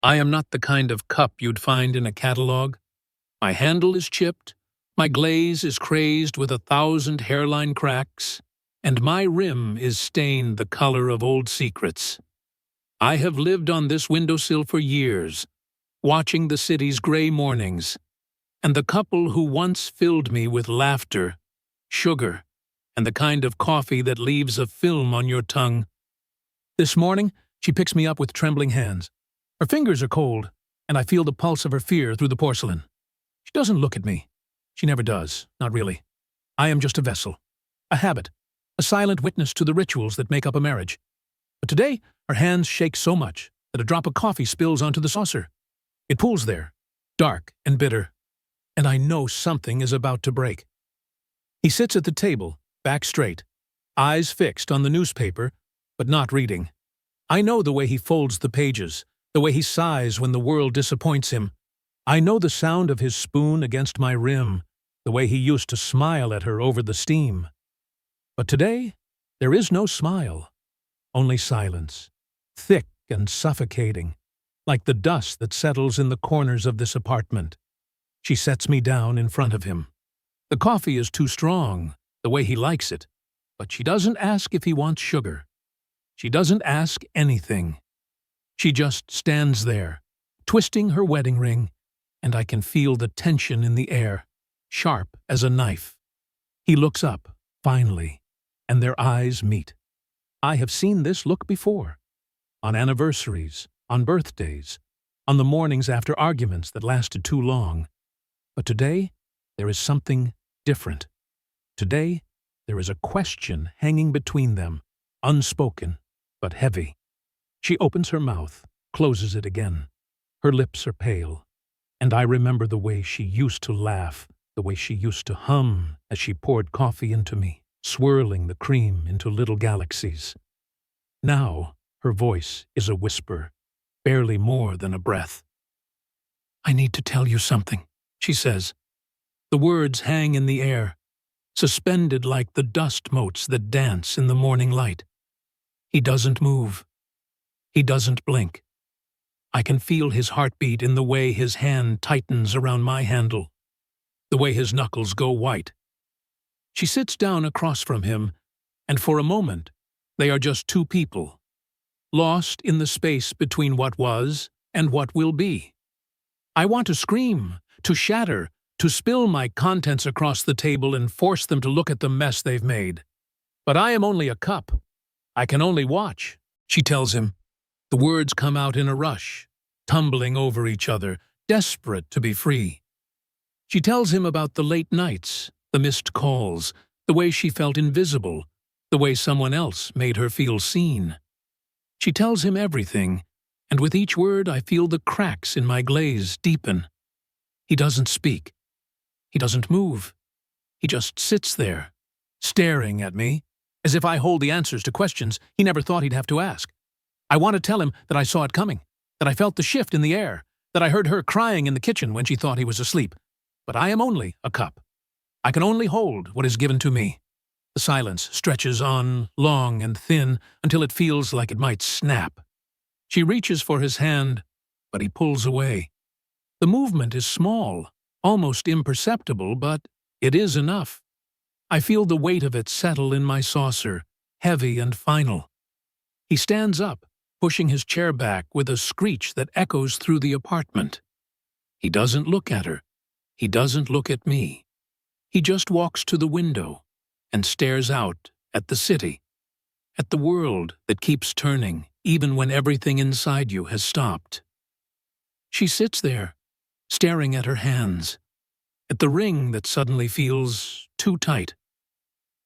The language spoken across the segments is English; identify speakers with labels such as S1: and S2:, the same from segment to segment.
S1: I am not the kind of cup you'd find in a catalog. My handle is chipped, my glaze is crazed with 1,000 hairline cracks, and my rim is stained the color of old secrets. I have lived on this windowsill for years, watching the city's gray mornings, and the couple who once filled me with laughter, sugar, and the kind of coffee that leaves a film on your tongue. This morning, she picks me up with trembling hands. Her fingers are cold, and I feel the pulse of her fear through the porcelain. She doesn't look at me. She never does, not really. I am just a vessel, a habit, a silent witness to the rituals that make up a marriage. But today, her hands shake so much that a drop of coffee spills onto the saucer. It pools there, dark and bitter, and I know something is about to break. He sits at the table, back straight, eyes fixed on the newspaper, but not reading. I know the way he folds the pages, the way he sighs when the world disappoints him. I know the sound of his spoon against my rim, the way he used to smile at her over the steam. But today, there is no smile, only silence, thick and suffocating, like the dust that settles in the corners of this apartment. She sets me down in front of him. The coffee is too strong, the way he likes it, but she doesn't ask if he wants sugar. She doesn't ask anything. She just stands there, twisting her wedding ring, and I can feel the tension in the air, sharp as a knife. He looks up, finally, and their eyes meet. I have seen this look before, on anniversaries, on birthdays, on the mornings after arguments that lasted too long. But today, there is something different. Today, there is a question hanging between them, unspoken, but heavy. She opens her mouth, closes it again. Her lips are pale, and I remember the way she used to laugh, the way she used to hum as she poured coffee into me, swirling the cream into little galaxies. Now, her voice is a whisper, barely more than a breath. "I need to tell you something," she says. The words hang in the air, suspended like the dust motes that dance in the morning light. He doesn't move. He doesn't blink. I can feel his heartbeat in the way his hand tightens around my handle, the way his knuckles go white. She sits down across from him, and for a moment, they are just two people, lost in the space between what was and what will be. I want to scream, to shatter, to spill my contents across the table and force them to look at the mess they've made. But I am only a cup. I can only watch, she tells him. The words come out in a rush, tumbling over each other, desperate to be free. She tells him about the late nights, the missed calls, the way she felt invisible, the way someone else made her feel seen. She tells him everything, and with each word I feel the cracks in my glaze deepen. He doesn't speak. He doesn't move. He just sits there, staring at me, as if I hold the answers to questions he never thought he'd have to ask. I want to tell him that I saw it coming, that I felt the shift in the air, that I heard her crying in the kitchen when she thought he was asleep. But I am only a cup. I can only hold what is given to me. The silence stretches on, long and thin, until it feels like it might snap. She reaches for his hand, but he pulls away. The movement is small, almost imperceptible, but it is enough. I feel the weight of it settle in my saucer, heavy and final. He stands up, pushing his chair back with a screech that echoes through the apartment. He doesn't look at her. He doesn't look at me. He just walks to the window and stares out at the city, at the world that keeps turning even when everything inside you has stopped. She sits there, staring at her hands, at the ring that suddenly feels too tight.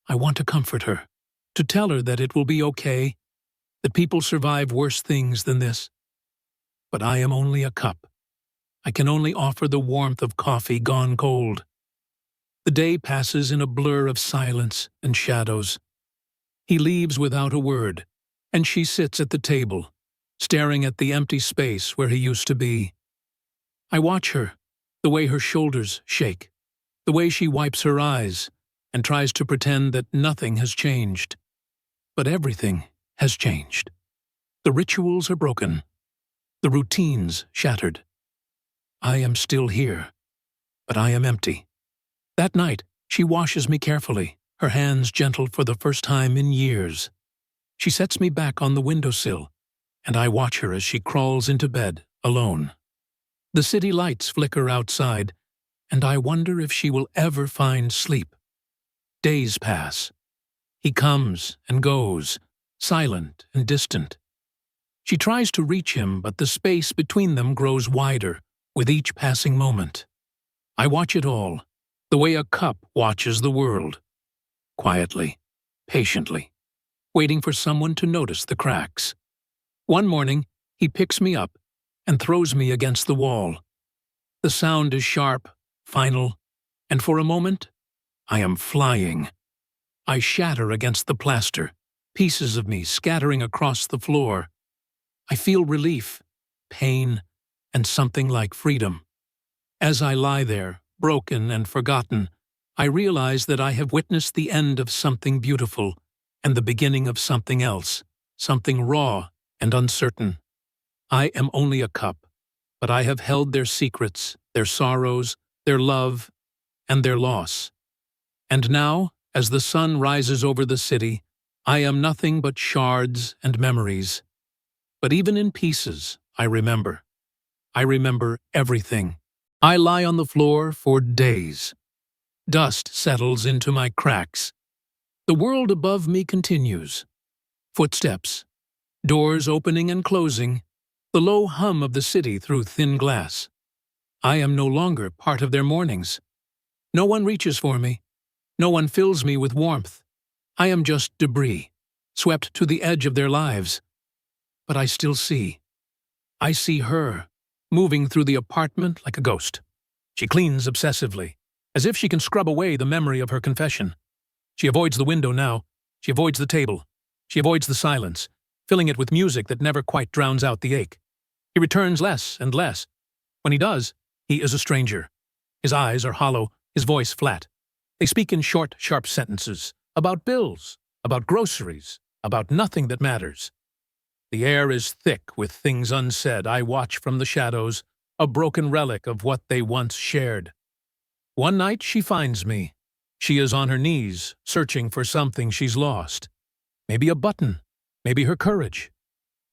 S1: I want to comfort her, to tell her that it will be okay, that people survive worse things than this. But I am only a cup. I can only offer the warmth of coffee gone cold. The day passes in a blur of silence and shadows. He leaves without a word, and she sits at the table, staring at the empty space where he used to be. I watch her, the way her shoulders shake, the way she wipes her eyes and tries to pretend that nothing has changed. But everything has changed. The rituals are broken. the routines shattered. I am still here, but I am empty. That night, she washes me carefully, her hands gentle for the first time in years. She sets me back on the windowsill, and I watch her as she crawls into bed, alone. The city lights flicker outside, and I wonder if she will ever find sleep. Days pass. He comes and goes, silent and distant. She tries to reach him, but the space between them grows wider with each passing moment. I watch it all, the way a cup watches the world. Quietly, patiently, waiting for someone to notice the cracks. One morning, he picks me up and throws me against the wall. The sound is sharp, final, and for a moment, I am flying. I shatter against the plaster, pieces of me scattering across the floor. I feel relief, pain, and something like freedom. As I lie there, broken and forgotten, I realize that I have witnessed the end of something beautiful and the beginning of something else, something raw and uncertain. I am only a cup, but I have held their secrets, their sorrows, their love, and their loss. And now, as the sun rises over the city, I am nothing but shards and memories. But even in pieces, I remember. I remember everything. I lie on the floor for days. Dust settles into my cracks. The world above me continues. Footsteps, doors opening and closing, the low hum of the city through thin glass. I am no longer part of their mornings. No one reaches for me. No one fills me with warmth. I am just debris, swept to the edge of their lives. But I still see. I see her, moving through the apartment like a ghost. She cleans obsessively, as if she can scrub away the memory of her confession. She avoids the window now. She avoids the table. She avoids the silence, filling it with music that never quite drowns out the ache. He returns less and less. When he does, he is a stranger. His eyes are hollow, his voice flat. They speak in short, sharp sentences, about bills, about groceries, about nothing that matters. The air is thick with things unsaid. I watch from the shadows, a broken relic of what they once shared. One night she finds me. She is on her knees, searching for something she's lost. Maybe a button, maybe her courage.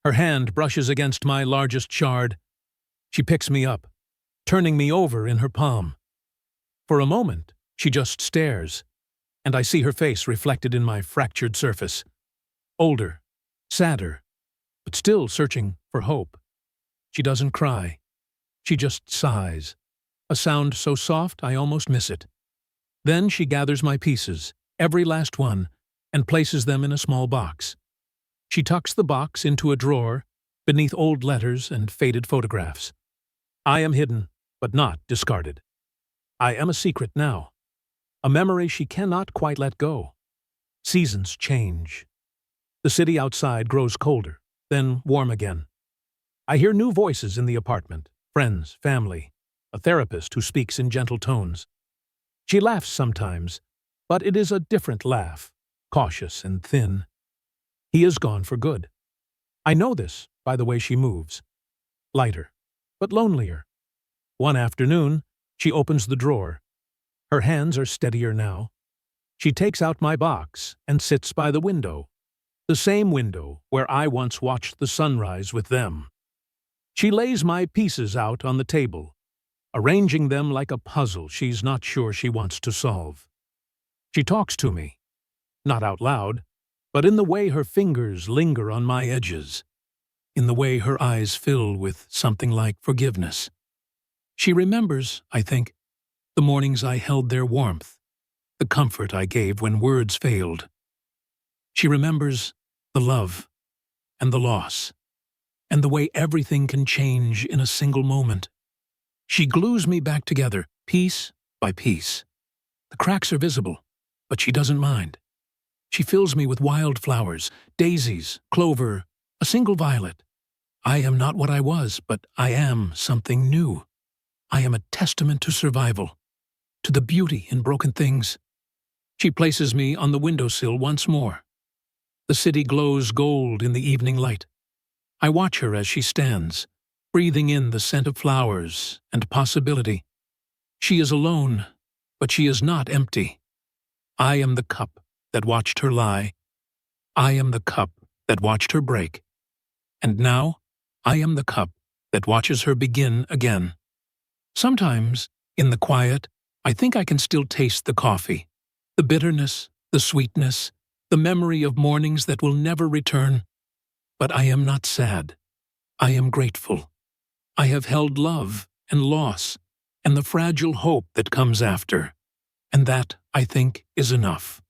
S1: Her hand brushes against my largest shard. She picks me up, turning me over in her palm. For a moment, she just stares, and I see her face reflected in my fractured surface. Older, sadder, but still searching for hope. She doesn't cry. She just sighs, a sound so soft I almost miss it. Then she gathers my pieces, every last one, and places them in a small box. She tucks the box into a drawer, beneath old letters and faded photographs. I am hidden, but not discarded. I am a secret now, a memory she cannot quite let go. Seasons change. The city outside grows colder, then warm again. I hear new voices in the apartment, friends, family, a therapist who speaks in gentle tones. She laughs sometimes, but it is a different laugh, cautious and thin. He is gone for good. I know this by the way she moves. Lighter, but lonelier. One afternoon, she opens the drawer. Her hands are steadier now. She takes out my box and sits by the window, the same window where I once watched the sunrise with them. She lays my pieces out on the table, arranging them like a puzzle she's not sure she wants to solve. She talks to me, not out loud, but in the way her fingers linger on my edges, in the way her eyes fill with something like forgiveness. She remembers, I think, the mornings I held their warmth, the comfort I gave when words failed. She remembers the love and the loss, and the way everything can change in a single moment. She glues me back together, piece by piece. The cracks are visible, but she doesn't mind. She fills me with wildflowers, daisies, clover, a single violet. I am not what I was, but I am something new. I am a testament to survival, to the beauty in broken things. She places me on the windowsill once more. The city glows gold in the evening light. I watch her as she stands, breathing in the scent of flowers and possibility. She is alone, but she is not empty. I am the cup that watched her lie. I am the cup that watched her break. And now, I am the cup that watches her begin again. Sometimes, in the quiet, I think I can still taste the coffee, the bitterness, the sweetness, the memory of mornings that will never return. But I am not sad. I am grateful. I have held love and loss and the fragile hope that comes after. And that, I think, is enough.